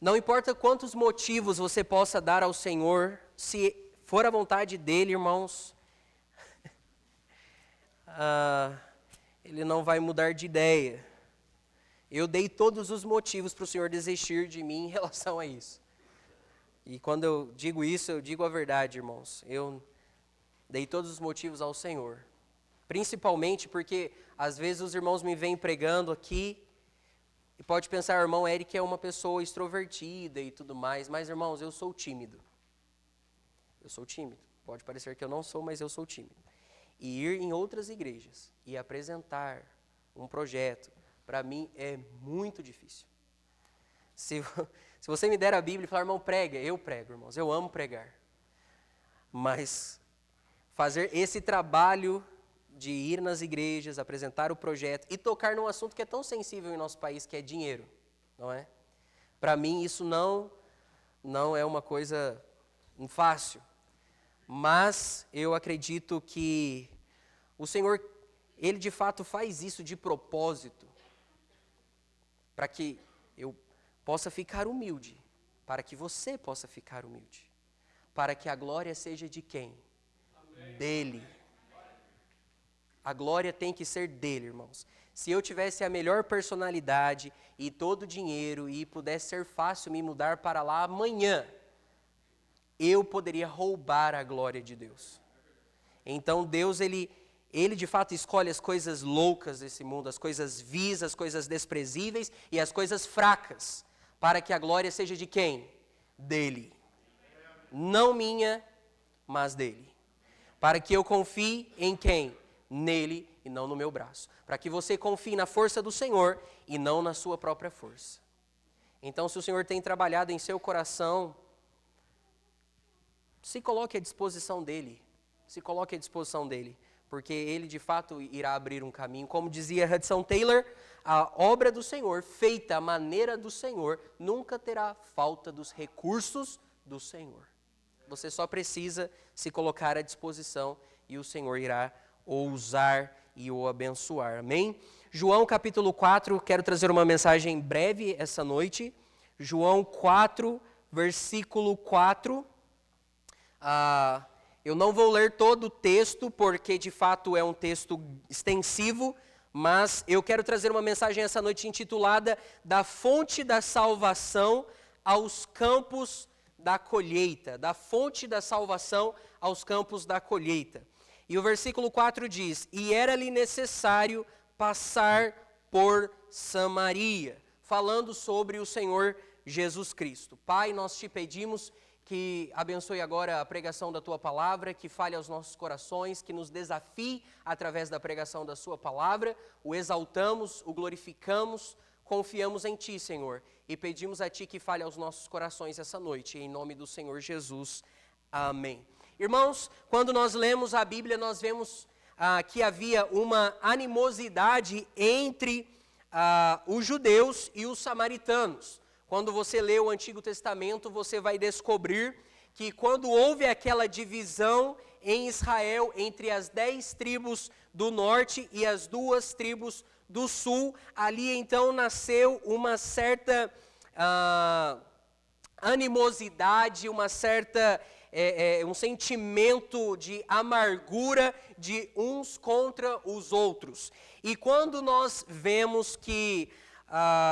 Não importa quantos motivos você possa dar ao Senhor, se for a vontade dEle, irmãos, Ele não vai mudar de ideia. Eu dei todos os motivos para o Senhor desistir de mim em relação a isso. E quando eu digo isso, eu digo a verdade, irmãos. Eu dei todos os motivos ao Senhor. Principalmente porque, às vezes, os irmãos me vêm pregando aqui, e pode pensar, o irmão Eric é uma pessoa extrovertida e tudo mais, mas, irmãos, eu sou tímido. Eu sou tímido. Pode parecer que eu não sou, mas eu sou tímido. E ir em outras igrejas e apresentar um projeto, para mim, é muito difícil. Se você me der a Bíblia e falar, irmão, prega, eu prego, irmãos. Eu amo pregar. Mas fazer esse trabalho de ir nas igrejas, apresentar o projeto e tocar num assunto que é tão sensível em nosso país, que é dinheiro, não é? Para mim, isso não é uma coisa fácil. Mas eu acredito que o Senhor, Ele de fato faz isso de propósito, para que eu possa ficar humilde, para que você possa ficar humilde, para que a glória seja de quem? Amém. Dele. A glória tem que ser dele, irmãos. Se eu tivesse a melhor personalidade e todo o dinheiro e pudesse ser fácil me mudar para lá amanhã, eu poderia roubar a glória de Deus. Então Deus, Ele de fato escolhe as coisas loucas desse mundo, as coisas vis, as coisas desprezíveis e as coisas fracas, para que a glória seja de quem? Dele. Não minha, mas dele. Para que eu confie em quem? Nele e não no meu braço. Para que você confie na força do Senhor e não na sua própria força. Então, se o Senhor tem trabalhado em seu coração, se coloque à disposição dele. Se coloque à disposição dele. Porque ele, de fato, irá abrir um caminho. Como dizia Hudson Taylor, a obra do Senhor, feita à maneira do Senhor, nunca terá falta dos recursos do Senhor. Você só precisa se colocar à disposição e o Senhor irá ousar e o abençoar. Amém? João capítulo 4, quero trazer uma mensagem breve essa noite. João 4, versículo 4. Eu não vou ler todo o texto, porque de fato é um texto extensivo, mas eu quero trazer uma mensagem essa noite intitulada Da fonte da salvação aos campos da colheita. Da fonte da salvação aos campos da colheita. E o versículo 4 diz, e era-lhe necessário passar por Samaria, falando sobre o Senhor Jesus Cristo. Pai, nós te pedimos que abençoe agora a pregação da Tua Palavra, que fale aos nossos corações, que nos desafie através da pregação da Sua Palavra, o exaltamos, o glorificamos, confiamos em Ti, Senhor, e pedimos a Ti que fale aos nossos corações essa noite, em nome do Senhor Jesus. Amém. Irmãos, quando nós lemos a Bíblia, nós vemos que havia uma animosidade entre os judeus e os samaritanos. Quando você lê o Antigo Testamento, você vai descobrir que quando houve aquela divisão em Israel entre as 10 tribos do norte e as 2 tribos do sul, ali então nasceu uma certa animosidade, uma certa um sentimento de amargura de uns contra os outros. E quando nós vemos que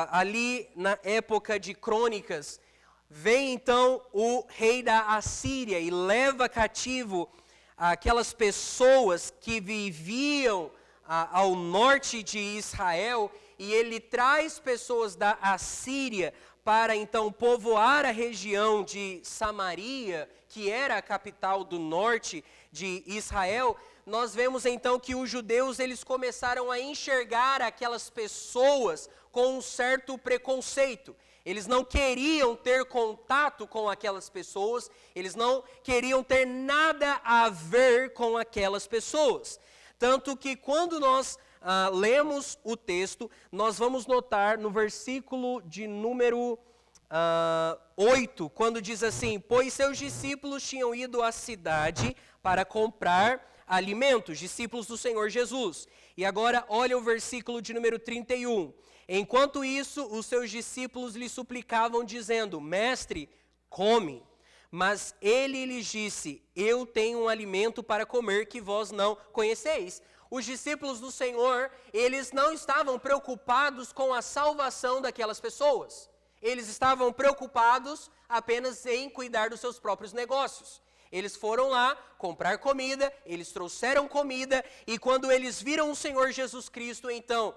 ali na época de Crônicas, vem então o rei da Assíria e leva cativo aquelas pessoas que viviam ao norte de Israel, e ele traz pessoas da Assíria para então povoar a região de Samaria, que era a capital do norte de Israel. Nós vemos então que os judeus eles começaram a enxergar aquelas pessoas com um certo preconceito. Eles não queriam ter contato com aquelas pessoas, eles não queriam ter nada a ver com aquelas pessoas. Tanto que quando nós lemos o texto, nós vamos notar no versículo de número 8, quando diz assim, pois seus discípulos tinham ido à cidade para comprar alimentos, discípulos do Senhor Jesus. E agora olha o versículo de número 31. Enquanto isso, os seus discípulos lhe suplicavam, dizendo: Mestre, come. Mas ele lhes disse: Eu tenho um alimento para comer que vós não conheceis. Os discípulos do Senhor, eles não estavam preocupados com a salvação daquelas pessoas. Eles estavam preocupados apenas em cuidar dos seus próprios negócios. Eles foram lá comprar comida, eles trouxeram comida, e quando eles viram o Senhor Jesus Cristo, então,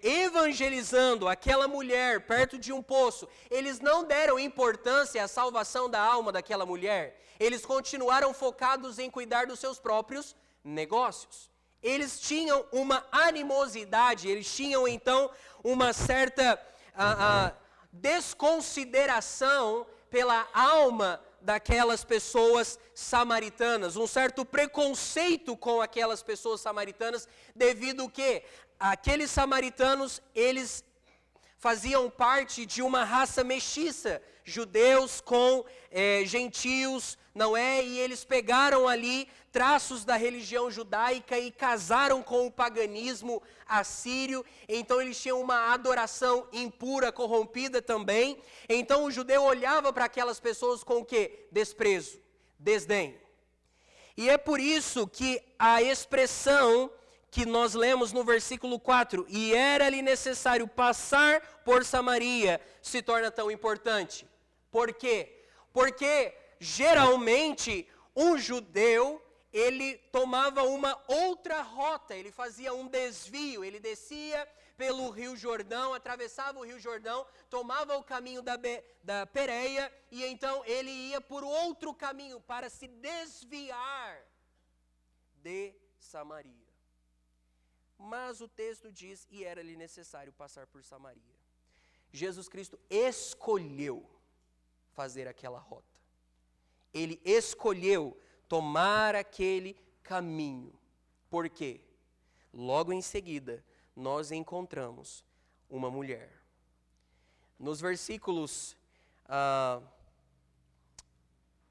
evangelizando aquela mulher perto de um poço, eles não deram importância à salvação da alma daquela mulher. Eles continuaram focados em cuidar dos seus próprios negócios. Eles tinham uma animosidade, eles tinham então uma certa desconsideração pela alma daquelas pessoas samaritanas, um certo preconceito com aquelas pessoas samaritanas, devido que aqueles samaritanos, eles faziam parte de uma raça mestiça, judeus com gentios, não é? E eles pegaram ali traços da religião judaica e casaram com o paganismo assírio. Então eles tinham uma adoração impura, corrompida também. Então o judeu olhava para aquelas pessoas com o quê? Desprezo, desdém. E é por isso que a expressão que nós lemos no versículo 4, e era-lhe necessário passar por Samaria, se torna tão importante. Por quê? Porque geralmente um judeu, ele tomava uma outra rota, ele fazia um desvio, ele descia pelo Rio Jordão, atravessava o Rio Jordão, tomava o caminho da Pérea, e então ele ia por outro caminho para se desviar de Samaria. Mas o texto diz, e era-lhe necessário passar por Samaria. Jesus Cristo escolheu fazer aquela rota. Ele escolheu tomar aquele caminho. Por quê? Logo em seguida, nós encontramos uma mulher. Nos versículos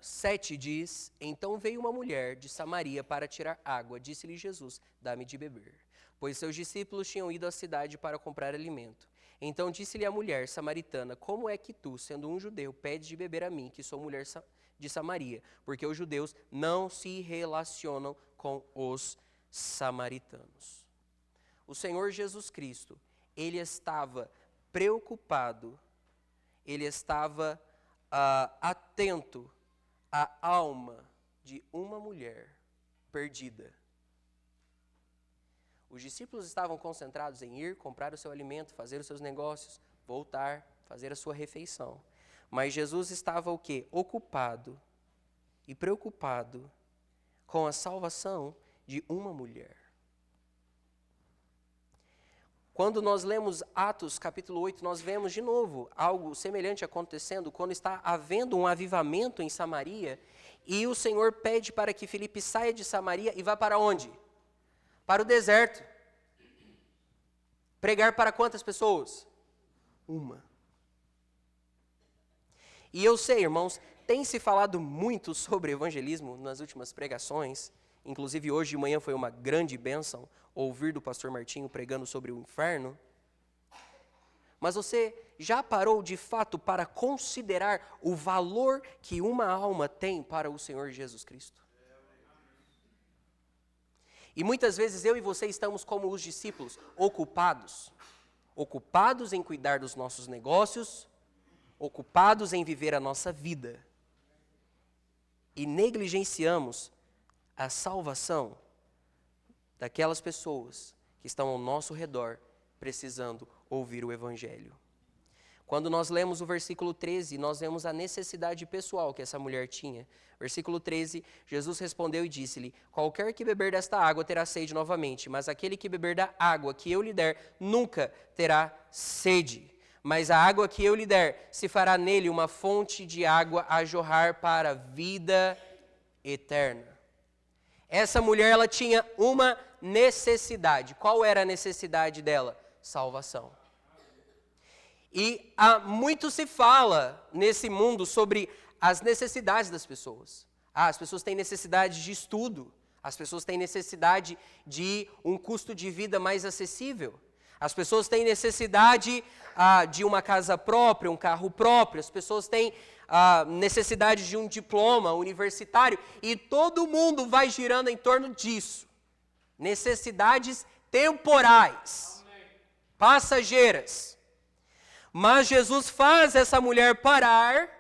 7 diz: Então veio uma mulher de Samaria para tirar água. Disse-lhe Jesus: Dá-me de beber. Pois seus discípulos tinham ido à cidade para comprar alimento. Então disse-lhe a mulher samaritana: Como é que tu, sendo um judeu, pedes de beber a mim, que sou mulher de Samaria? Porque os judeus não se relacionam com os samaritanos. O Senhor Jesus Cristo, ele estava preocupado, ele estava atento à alma de uma mulher perdida. Os discípulos estavam concentrados em ir, comprar o seu alimento, fazer os seus negócios, voltar, fazer a sua refeição. Mas Jesus estava o quê? Ocupado e preocupado com a salvação de uma mulher. Quando nós lemos Atos capítulo 8, nós vemos de novo algo semelhante acontecendo, quando está havendo um avivamento em Samaria, e o Senhor pede para que Filipe saia de Samaria e vá para onde? Para o deserto. Pregar para quantas pessoas? Uma. E eu sei, irmãos, tem se falado muito sobre evangelismo nas últimas pregações. Inclusive hoje de manhã foi uma grande bênção ouvir do pastor Martinho pregando sobre o inferno. Mas você já parou de fato para considerar o valor que uma alma tem para o Senhor Jesus Cristo? E muitas vezes eu e você estamos como os discípulos, ocupados em cuidar dos nossos negócios, ocupados em viver a nossa vida. E negligenciamos a salvação daquelas pessoas que estão ao nosso redor precisando ouvir o Evangelho. Quando nós lemos o versículo 13, nós vemos a necessidade pessoal que essa mulher tinha. Versículo 13, Jesus respondeu e disse-lhe: Qualquer que beber desta água terá sede novamente, mas aquele que beber da água que eu lhe der nunca terá sede. Mas a água que eu lhe der se fará nele uma fonte de água a jorrar para a vida eterna. Essa mulher, ela tinha uma necessidade. Qual era a necessidade dela? Salvação. E muito se fala nesse mundo sobre as necessidades das pessoas. As pessoas têm necessidade de estudo, as pessoas têm necessidade de um custo de vida mais acessível. As pessoas têm necessidade de uma casa própria, um carro próprio. As pessoas têm necessidade de um diploma universitário. E todo mundo vai girando em torno disso. Necessidades temporais, passageiras. Mas Jesus faz essa mulher parar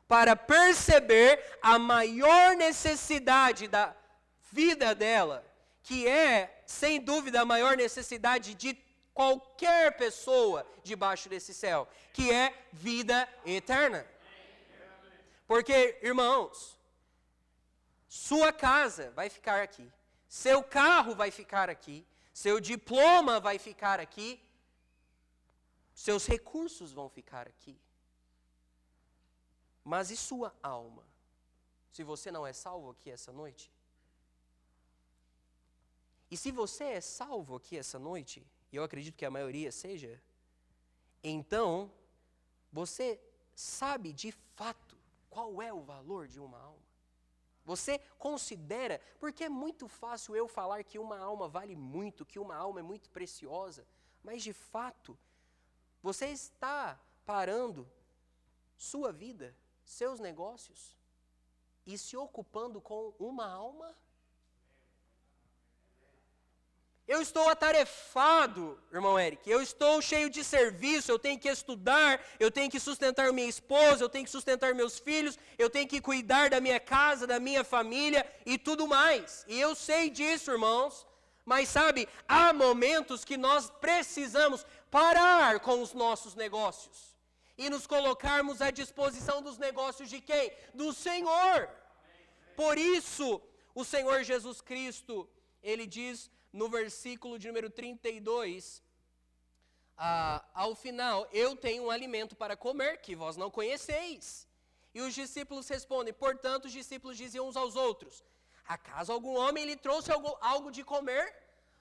para perceber a maior necessidade da vida dela, que é, sem dúvida, a maior necessidade de qualquer pessoa debaixo desse céu, que é vida eterna. Porque, irmãos, sua casa vai ficar aqui, seu carro vai ficar aqui, seu diploma vai ficar aqui, seus recursos vão ficar aqui. Mas e sua alma? Se você não é salvo aqui essa noite? E se você é salvo aqui essa noite, e eu acredito que a maioria seja, então você sabe de fato qual é o valor de uma alma? Você considera, porque é muito fácil eu falar que uma alma vale muito, que uma alma é muito preciosa, mas de fato, você está parando sua vida, seus negócios, e se ocupando com uma alma? Eu estou atarefado, irmão Eric, eu estou cheio de serviço, eu tenho que estudar, eu tenho que sustentar minha esposa, eu tenho que sustentar meus filhos, eu tenho que cuidar da minha casa, da minha família e tudo mais. E eu sei disso, irmãos, mas sabe, há momentos que nós precisamos parar com os nossos negócios e nos colocarmos à disposição dos negócios de quem? Do Senhor. Por isso, o Senhor Jesus Cristo, Ele diz no versículo de número 32, ao final, eu tenho um alimento para comer, que vós não conheceis. E os discípulos respondem, portanto, os discípulos diziam uns aos outros, acaso algum homem lhe trouxe algo de comer?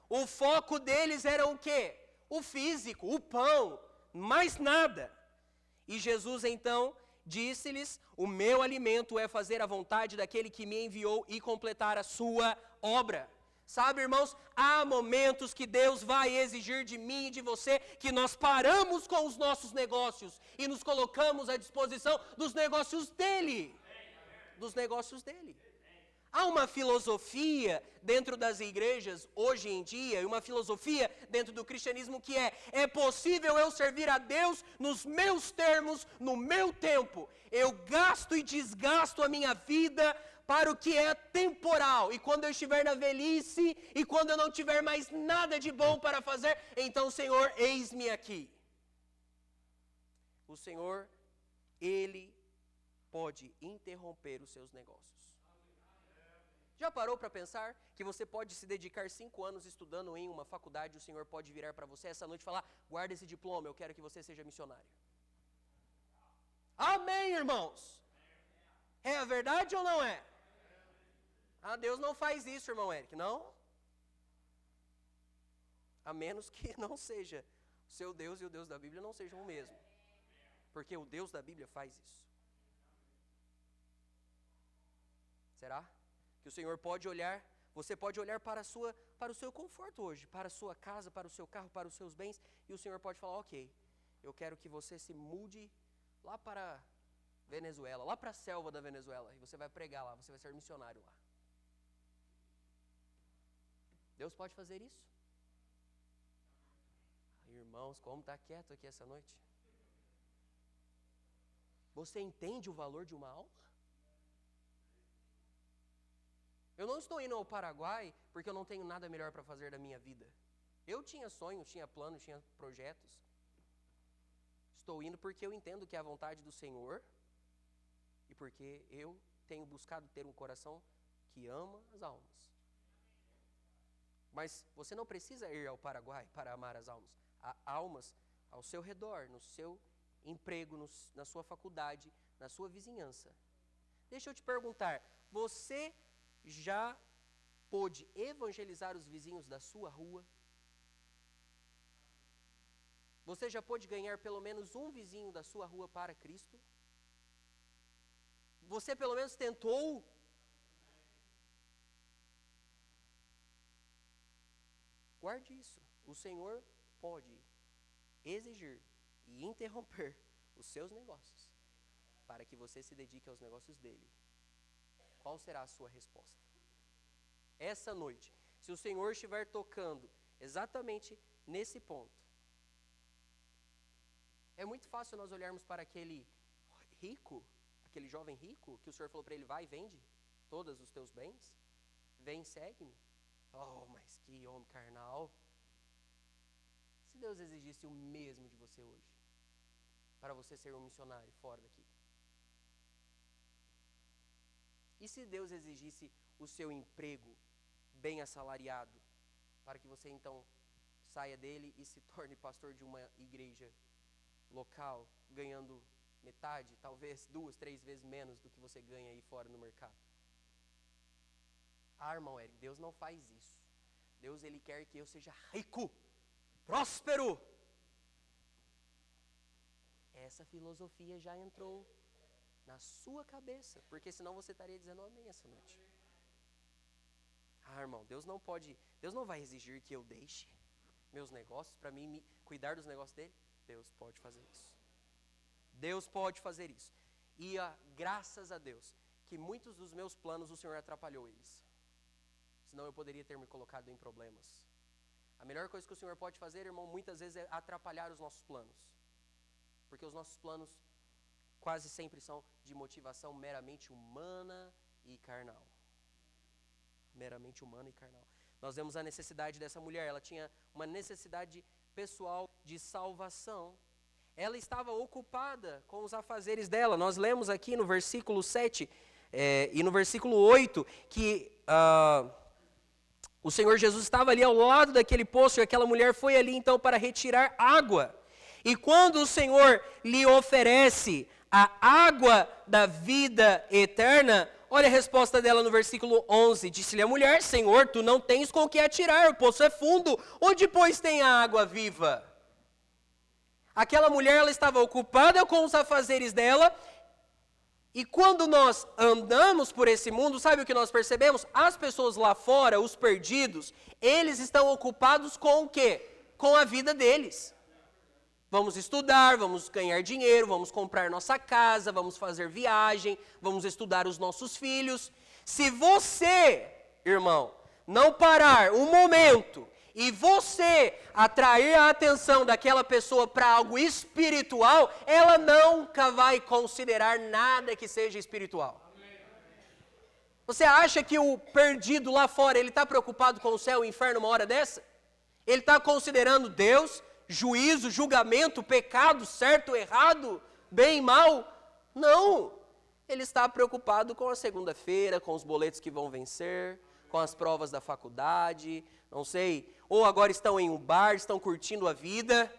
O foco deles era o quê? O físico, o pão, mais nada. E Jesus então disse-lhes, o meu alimento é fazer a vontade daquele que me enviou e completar a sua obra. Sabe, irmãos, há momentos que Deus vai exigir de mim e de você que nós paramos com os nossos negócios e nos colocamos à disposição dos negócios dele. Dos negócios dele. Há uma filosofia dentro das igrejas hoje em dia, uma filosofia dentro do cristianismo que é possível eu servir a Deus nos meus termos, no meu tempo. Eu gasto e desgasto a minha vida para o que é temporal. E quando eu estiver na velhice, e quando eu não tiver mais nada de bom para fazer, então, Senhor, eis-me aqui. O Senhor, Ele pode interromper os seus negócios. Já parou para pensar que você pode se dedicar 5 anos estudando em uma faculdade, o Senhor pode virar para você essa noite e falar, guarda esse diploma, eu quero que você seja missionário. Amém, irmãos? É a verdade ou não é? Deus não faz isso, irmão Eric, não? A menos que não seja o seu Deus e o Deus da Bíblia não sejam o mesmo. Porque o Deus da Bíblia faz isso. Será? Que o Senhor pode olhar, você pode olhar para o seu conforto hoje, para a sua casa, para o seu carro, para os seus bens, e o Senhor pode falar, ok, eu quero que você se mude lá para Venezuela, lá para a selva da Venezuela, e você vai pregar lá, você vai ser missionário lá. Deus pode fazer isso? Irmãos, como está quieto aqui essa noite? Você entende o valor de uma alma? Eu não estou indo ao Paraguai porque eu não tenho nada melhor para fazer da minha vida. Eu tinha sonhos, tinha planos, tinha projetos. Estou indo porque eu entendo que é a vontade do Senhor e porque eu tenho buscado ter um coração que ama as almas. Mas você não precisa ir ao Paraguai para amar as almas. Há almas ao seu redor, no seu emprego, na sua faculdade, na sua vizinhança. Deixa eu te perguntar, você já pôde evangelizar os vizinhos da sua rua? Você já pôde ganhar pelo menos um vizinho da sua rua para Cristo? Você pelo menos tentou? Guarde isso. O Senhor pode exigir e interromper os seus negócios para que você se dedique aos negócios dele, qual será a sua resposta? Essa noite, se o Senhor estiver tocando exatamente nesse ponto, é muito fácil nós olharmos para aquele rico, aquele jovem rico, que o Senhor falou para ele, vai, vende todos os teus bens, vem, segue-me. Oh, mas que homem carnal. Se Deus exigisse o mesmo de você hoje, para você ser um missionário fora daqui? E se Deus exigisse o seu emprego bem assalariado, para que você então saia dele e se torne pastor de uma igreja local, ganhando metade, talvez 2, 3 vezes menos do que você ganha aí fora no mercado? Ah, irmão Eric, Deus não faz isso. Deus, Ele quer que eu seja rico, próspero. Essa filosofia já entrou na sua cabeça, porque senão você estaria dizendo amém essa noite. Ah, irmão, Deus não vai exigir que eu deixe meus negócios para mim cuidar dos negócios dele. Deus pode fazer isso. Deus pode fazer isso. E graças a Deus que muitos dos meus planos o Senhor atrapalhou eles. Senão eu poderia ter me colocado em problemas. A melhor coisa que o Senhor pode fazer, irmão, muitas vezes é atrapalhar os nossos planos. Porque os nossos planos quase sempre são de motivação meramente humana e carnal. Meramente humana e carnal. Nós vemos a necessidade dessa mulher. Ela tinha uma necessidade pessoal de salvação. Ela estava ocupada com os afazeres dela. Nós lemos aqui no versículo 7 e no versículo 8 que o Senhor Jesus estava ali ao lado daquele poço e aquela mulher foi ali então para retirar água. E quando o Senhor lhe oferece a água da vida eterna, olha a resposta dela no versículo 11. Disse-lhe a mulher, Senhor, tu não tens com o que atirar, o poço é fundo, onde pois tem a água viva? Aquela mulher, ela estava ocupada com os afazeres dela, e quando nós andamos por esse mundo, sabe o que nós percebemos? As pessoas lá fora, os perdidos, eles estão ocupados com o quê? Com a vida deles. Vamos estudar, vamos ganhar dinheiro, vamos comprar nossa casa, vamos fazer viagem, vamos estudar os nossos filhos. Se você, irmão, não parar um momento e você atrair a atenção daquela pessoa para algo espiritual, ela nunca vai considerar nada que seja espiritual. Você acha que o perdido lá fora, ele está preocupado com o céu e o inferno uma hora dessa? Ele está considerando Deus, juízo, julgamento, pecado, certo, errado, bem, mal? Não. Ele está preocupado com a segunda-feira, com os boletos que vão vencer, com as provas da faculdade, não sei, ou agora estão em um bar, estão curtindo a vida.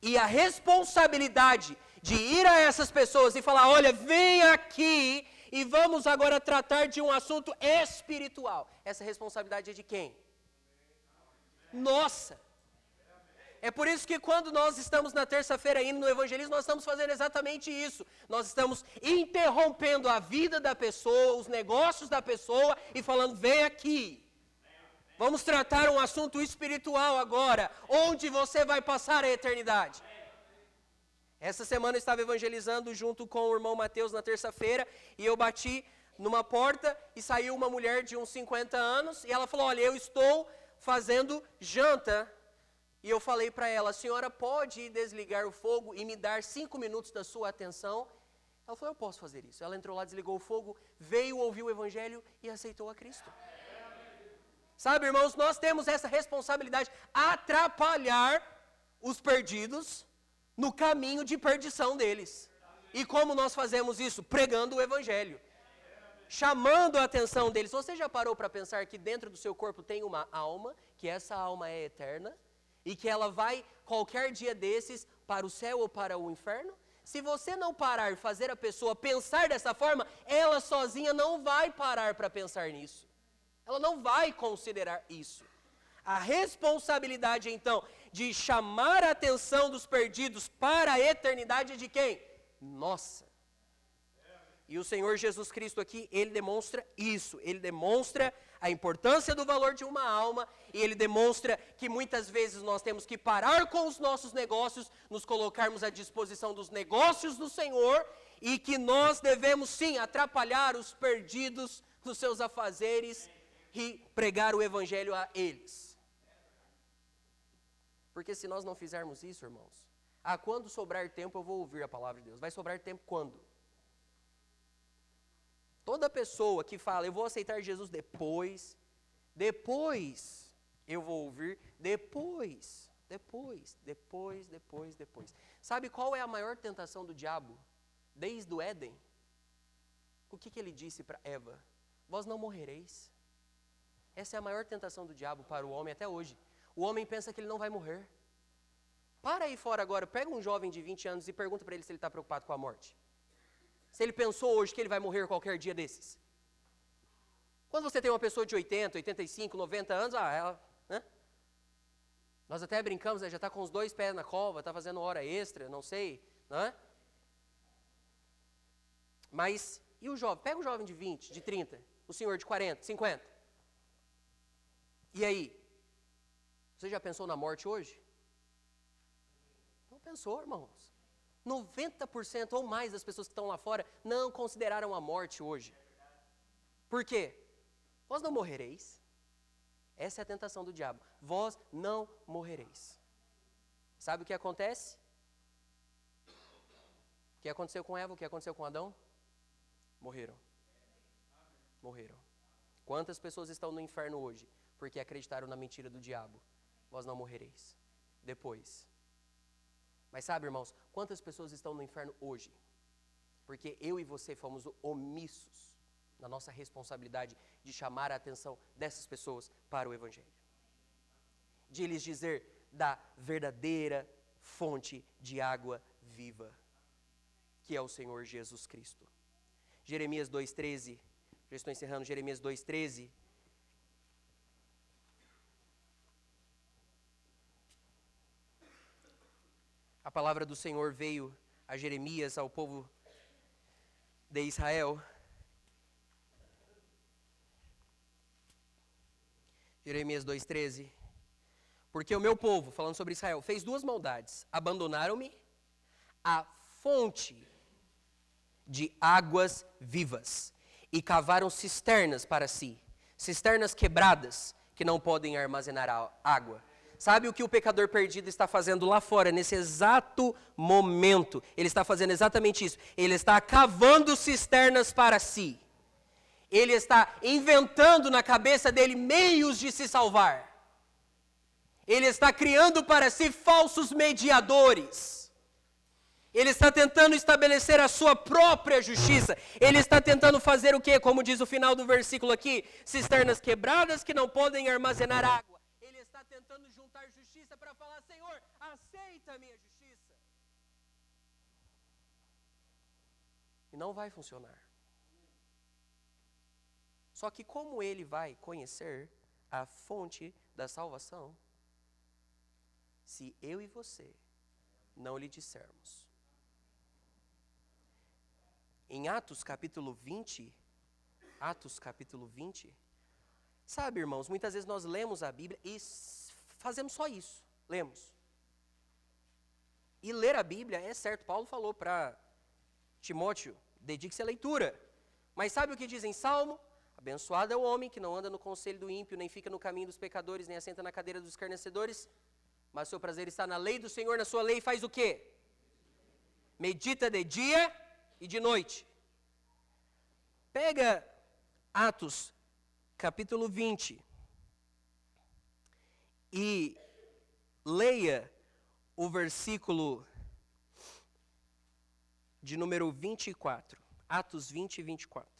E a responsabilidade de ir a essas pessoas e falar, olha, vem aqui e vamos agora tratar de um assunto espiritual. Essa responsabilidade é de quem? Nossa! É por isso que quando nós estamos na terça-feira indo no evangelismo, nós estamos fazendo exatamente isso. Nós estamos interrompendo a vida da pessoa, os negócios da pessoa e falando, vem aqui. Vamos tratar um assunto espiritual agora, onde você vai passar a eternidade. Essa semana eu estava evangelizando junto com o irmão Mateus na terça-feira e eu bati numa porta e saiu uma mulher de uns 50 anos e ela falou, olha, eu estou fazendo janta. E eu falei para ela, a senhora pode desligar o fogo e me dar 5 minutos da sua atenção? Ela falou, eu posso fazer isso. Ela entrou lá, desligou o fogo, veio, ouviu o evangelho e aceitou a Cristo. Sabe, irmãos, nós temos essa responsabilidade, atrapalhar os perdidos no caminho de perdição deles. E como nós fazemos isso? Pregando o evangelho. Chamando a atenção deles. Você já parou para pensar que dentro do seu corpo tem uma alma, que essa alma é eterna, e que ela vai qualquer dia desses para o céu ou para o inferno? Se você não parar e fazer a pessoa pensar dessa forma, ela sozinha não vai parar para pensar nisso. Ela não vai considerar isso. A responsabilidade, então, de chamar a atenção dos perdidos para a eternidade é de quem? Nossa. E o Senhor Jesus Cristo aqui, Ele demonstra isso. Ele demonstra a importância do valor de uma alma, e ele demonstra que muitas vezes nós temos que parar com os nossos negócios, nos colocarmos à disposição dos negócios do Senhor, e que nós devemos sim atrapalhar os perdidos nos seus afazeres e pregar o evangelho a eles. Porque se nós não fizermos isso, irmãos, quando sobrar tempo eu vou ouvir a palavra de Deus. Vai sobrar tempo quando? Toda pessoa que fala, eu vou aceitar Jesus depois eu vou ouvir, depois. Sabe qual é a maior tentação do diabo? Desde o Éden? O que ele disse para Eva? Vós não morrereis. Essa é a maior tentação do diabo para o homem até hoje. O homem pensa que ele não vai morrer. Para aí fora agora, pega um jovem de 20 anos e pergunta para ele se ele está preocupado com a morte. Se ele pensou hoje que ele vai morrer qualquer dia desses. Quando você tem uma pessoa de 80, 85, 90 anos, ela, né? Nós até brincamos, já está com os 2 pés na cova, está fazendo hora extra, não sei, né? Mas, e o jovem? Pega o jovem de 20, de 30, o senhor de 40, 50. E aí? Você já pensou na morte hoje? Não pensou, irmãos. 90% ou mais das pessoas que estão lá fora não consideraram a morte hoje. Por quê? Vós não morrereis. Essa é a tentação do diabo. Vós não morrereis. Sabe o que acontece? O que aconteceu com Eva? O que aconteceu com Adão? Morreram. Quantas pessoas estão no inferno hoje? Porque acreditaram na mentira do diabo. Vós não morrereis. Depois. Mas sabe, irmãos, quantas pessoas estão no inferno hoje? Porque eu e você fomos omissos na nossa responsabilidade de chamar a atenção dessas pessoas para o evangelho. De lhes dizer da verdadeira fonte de água viva, que é o Senhor Jesus Cristo. Jeremias 2,13, já estou encerrando, Jeremias 2,13. A palavra do Senhor veio a Jeremias, ao povo de Israel. Jeremias 2,13. Porque o meu povo, falando sobre Israel, fez 2 maldades. Abandonaram-me a fonte de águas vivas e cavaram cisternas para si. Cisternas quebradas que não podem armazenar água. Sabe o que o pecador perdido está fazendo lá fora, nesse exato momento? Ele está fazendo exatamente isso. Ele está cavando cisternas para si. Ele está inventando na cabeça dele meios de se salvar. Ele está criando para si falsos mediadores. Ele está tentando estabelecer a sua própria justiça. Ele está tentando fazer o quê? Como diz o final do versículo aqui, cisternas quebradas que não podem armazenar água. Tentando juntar justiça para falar, Senhor, aceita a minha justiça. E não vai funcionar. Só que como ele vai conhecer a fonte da salvação, se eu e você não lhe dissermos? Em Atos capítulo 20, sabe, irmãos, muitas vezes nós lemos a Bíblia e fazemos só isso, lemos. E ler a Bíblia, é certo, Paulo falou para Timóteo, dedique-se à leitura. Mas sabe o que diz em Salmo? Abençoado é o homem que não anda no conselho do ímpio, nem fica no caminho dos pecadores, nem assenta na cadeira dos escarnecedores, mas seu prazer está na lei do Senhor, na sua lei faz o quê? Medita de dia e de noite. Pega Atos capítulo 20 e leia o versículo de número 24, Atos 20 e 24.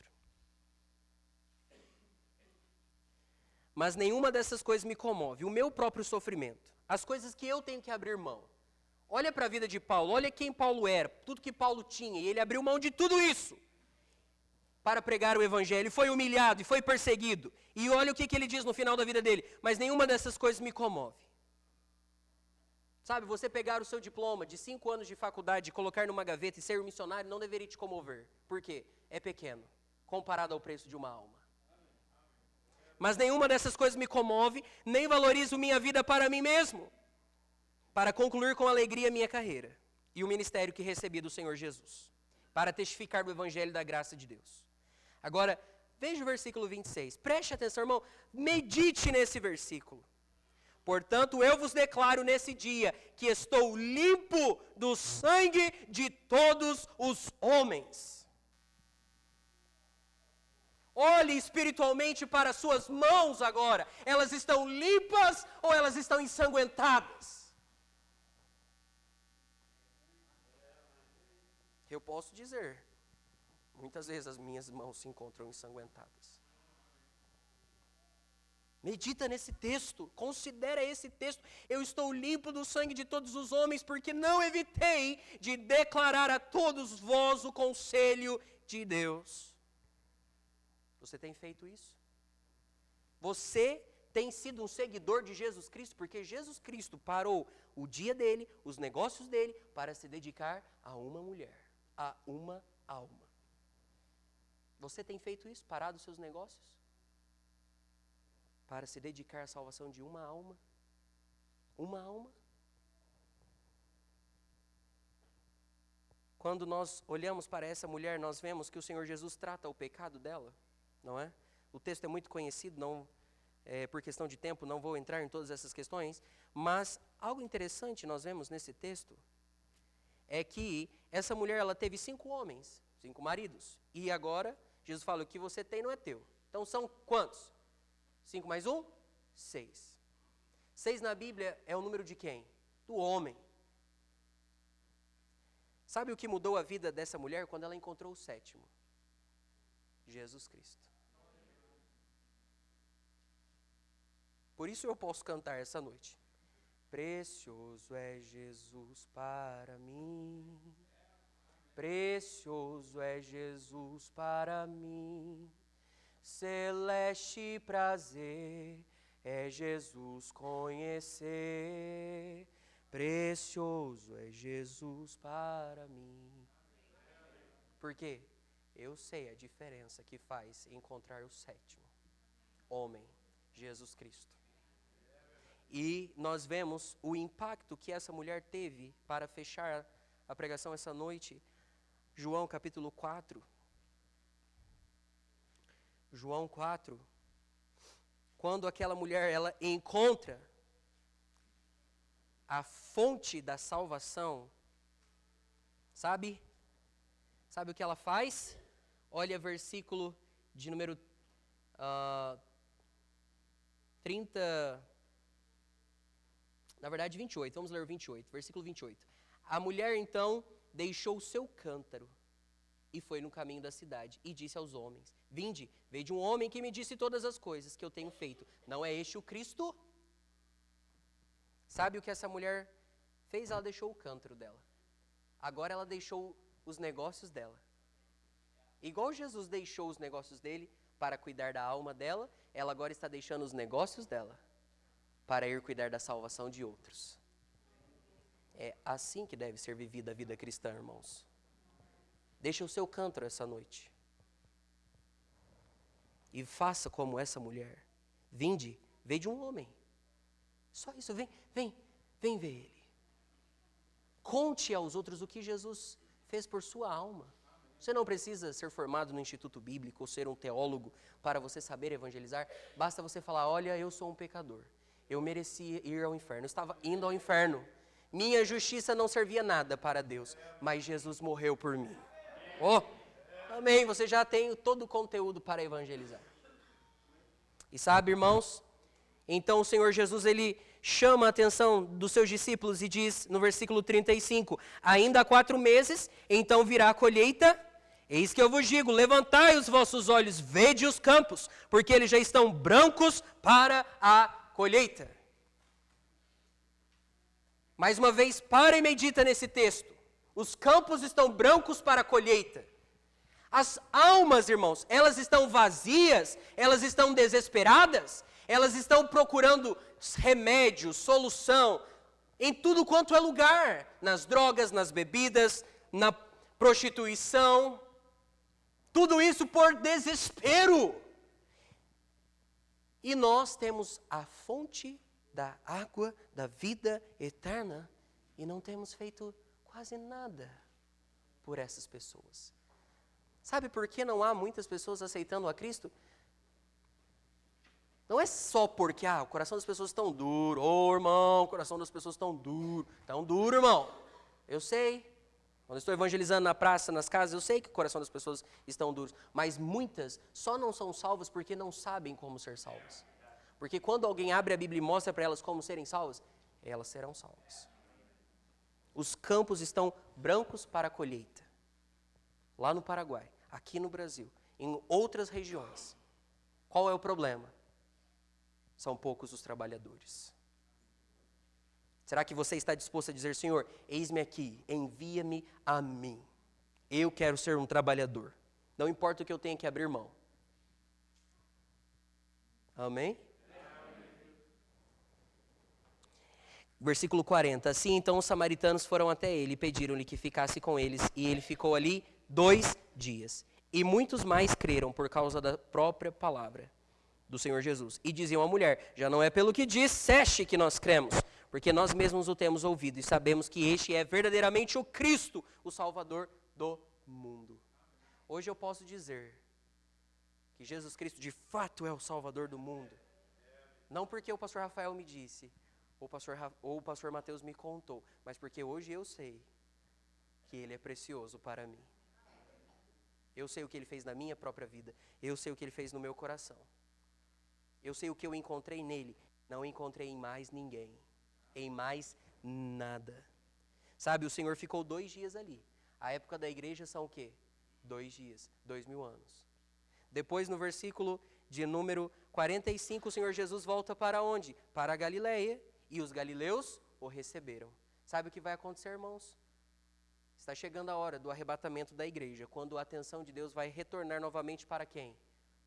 Mas nenhuma dessas coisas me comove, o meu próprio sofrimento, as coisas que eu tenho que abrir mão. Olha para a vida de Paulo, olha quem Paulo era, tudo que Paulo tinha, e ele abriu mão de tudo isso para pregar o evangelho, e foi humilhado, e foi perseguido. E olha o que ele diz no final da vida dele, mas nenhuma dessas coisas me comove. Sabe, você pegar o seu diploma de 5 anos de faculdade, colocar numa gaveta e ser um missionário, não deveria te comover. Por quê? É pequeno, comparado ao preço de uma alma. Mas nenhuma dessas coisas me comove, nem valorizo minha vida para mim mesmo, para concluir com alegria minha carreira e o ministério que recebi do Senhor Jesus, para testificar do evangelho da graça de Deus. Agora, veja o versículo 26. Preste atenção, irmão. Medite nesse versículo. Portanto, eu vos declaro nesse dia que estou limpo do sangue de todos os homens. Olhe espiritualmente para suas mãos agora. Elas estão limpas ou elas estão ensanguentadas? Eu posso dizer, muitas vezes as minhas mãos se encontram ensanguentadas. Medita nesse texto, considera esse texto. Eu estou limpo do sangue de todos os homens, porque não evitei de declarar a todos vós o conselho de Deus. Você tem feito isso? Você tem sido um seguidor de Jesus Cristo, porque Jesus Cristo parou o dia dele, os negócios dele, para se dedicar a uma mulher, a uma alma. Você tem feito isso? Parado os seus negócios? Para se dedicar à salvação de uma alma? Uma alma? Quando nós olhamos para essa mulher, nós vemos que o Senhor Jesus trata o pecado dela, não é? O texto é muito conhecido, não, por questão de tempo, não vou entrar em todas essas questões, mas algo interessante nós vemos nesse texto é que essa mulher, ela teve 5 homens, 5 maridos, e agora Jesus fala, o que você tem não é teu. Então são quantos? 5 mais 1? 6. 6 na Bíblia é o número de quem? Do homem. Sabe o que mudou a vida dessa mulher quando ela encontrou o 7º? Jesus Cristo. Por isso eu posso cantar essa noite. Precioso é Jesus para mim. Precioso é Jesus para mim. Celeste prazer é Jesus conhecer. Precioso é Jesus para mim. Por quê? Eu sei a diferença que faz encontrar o 7º homem, Jesus Cristo. E nós vemos o impacto que essa mulher teve para fechar a pregação essa noite. João capítulo 4. João 4. Quando aquela mulher ela encontra a fonte da salvação, sabe? Sabe o que ela faz? Olha versículo de número 28. Vamos ler o 28, versículo 28. A mulher então deixou o seu cântaro e foi no caminho da cidade e disse aos homens, vinde, veio de um homem que me disse todas as coisas que eu tenho feito. Não é este o Cristo? Sabe o que essa mulher fez? Ela deixou o cântaro dela. Agora ela deixou os negócios dela. Igual Jesus deixou os negócios dele para cuidar da alma dela, ela agora está deixando os negócios dela para ir cuidar da salvação de outros. É assim que deve ser vivida a vida cristã, irmãos. Deixa o seu cântaro essa noite. E faça como essa mulher. Vinde, veio de um homem. Só isso, vem ver ele. Conte aos outros o que Jesus fez por sua alma. Você não precisa ser formado no Instituto Bíblico ou ser um teólogo para você saber evangelizar. Basta você falar, olha, eu sou um pecador. Eu merecia ir ao inferno. Eu estava indo ao inferno. Minha justiça não servia nada para Deus, mas Jesus morreu por mim. Oh, amém. Você já tem todo o conteúdo para evangelizar. E sabe, irmãos, então o Senhor Jesus, ele chama a atenção dos seus discípulos e diz no versículo 35, ainda há 4 meses, então virá a colheita. Eis que eu vos digo, levantai os vossos olhos, vede os campos, porque eles já estão brancos para a colheita. Mais uma vez, para e medita nesse texto. Os campos estão brancos para a colheita. As almas, irmãos, elas estão vazias, elas estão desesperadas, elas estão procurando remédio, solução, em tudo quanto é lugar. Nas drogas, nas bebidas, na prostituição. Tudo isso por desespero. E nós temos a fonte da água da vida eterna e não temos feito quase nada por essas pessoas. Sabe por que não há muitas pessoas aceitando a Cristo? Não é só porque, o coração das pessoas estão duro. Irmão, o coração das pessoas estão duro. Tão duro, irmão. Eu sei. Quando eu estou evangelizando na praça, nas casas, eu sei que o coração das pessoas estão duros. Mas muitas só não são salvas porque não sabem como ser salvas. Porque quando alguém abre a Bíblia e mostra para elas como serem salvas, elas serão salvas. Os campos estão brancos para a colheita. Lá no Paraguai, aqui no Brasil, em outras regiões. Qual é o problema? São poucos os trabalhadores. Será que você está disposto a dizer, Senhor, eis-me aqui, envia-me a mim. Eu quero ser um trabalhador. Não importa o que eu tenha que abrir mão. Amém? Versículo 40. Assim, então, os samaritanos foram até ele e pediram-lhe que ficasse com eles. E ele ficou ali 2 dias. E muitos mais creram por causa da própria palavra do Senhor Jesus. E diziam à mulher, já não é pelo que disseste que nós cremos, porque nós mesmos o temos ouvido e sabemos que este é verdadeiramente o Cristo, o Salvador do mundo. Hoje eu posso dizer que Jesus Cristo de fato é o Salvador do mundo. Não porque o pastor Rafael me disse, ou o pastor Mateus me contou, mas porque hoje eu sei que ele é precioso para mim. Eu sei o que ele fez na minha própria vida, eu sei o que ele fez no meu coração. Eu sei o que eu encontrei nele, não encontrei em mais ninguém, em mais nada. Sabe, o Senhor ficou 2 dias ali. A época da igreja são o quê? 2 dias, 2000 anos. Depois, no versículo de número 45, o Senhor Jesus volta para onde? Para a Galileia, e os galileus o receberam. Sabe o que vai acontecer, irmãos? Está chegando a hora do arrebatamento da igreja, quando a atenção de Deus vai retornar novamente para quem?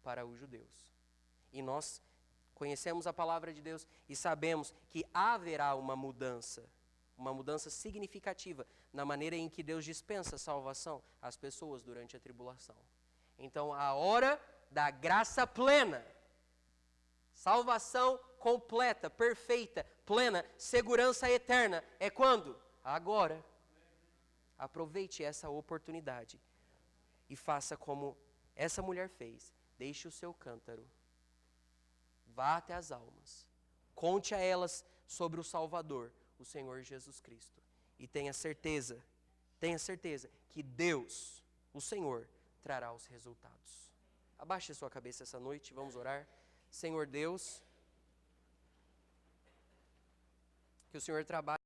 Para os judeus. E nós conhecemos a palavra de Deus e sabemos que haverá uma mudança significativa na maneira em que Deus dispensa salvação às pessoas durante a tribulação. Então, a hora da graça plena, salvação completa, perfeita, plena, segurança eterna, é quando? Agora. Aproveite essa oportunidade e faça como essa mulher fez. Deixe o seu cântaro. Vá até as almas. Conte a elas sobre o Salvador, o Senhor Jesus Cristo. E tenha certeza que Deus, o Senhor, trará os resultados. Abaixe a sua cabeça essa noite, vamos orar. Senhor Deus, que o Senhor trabalhe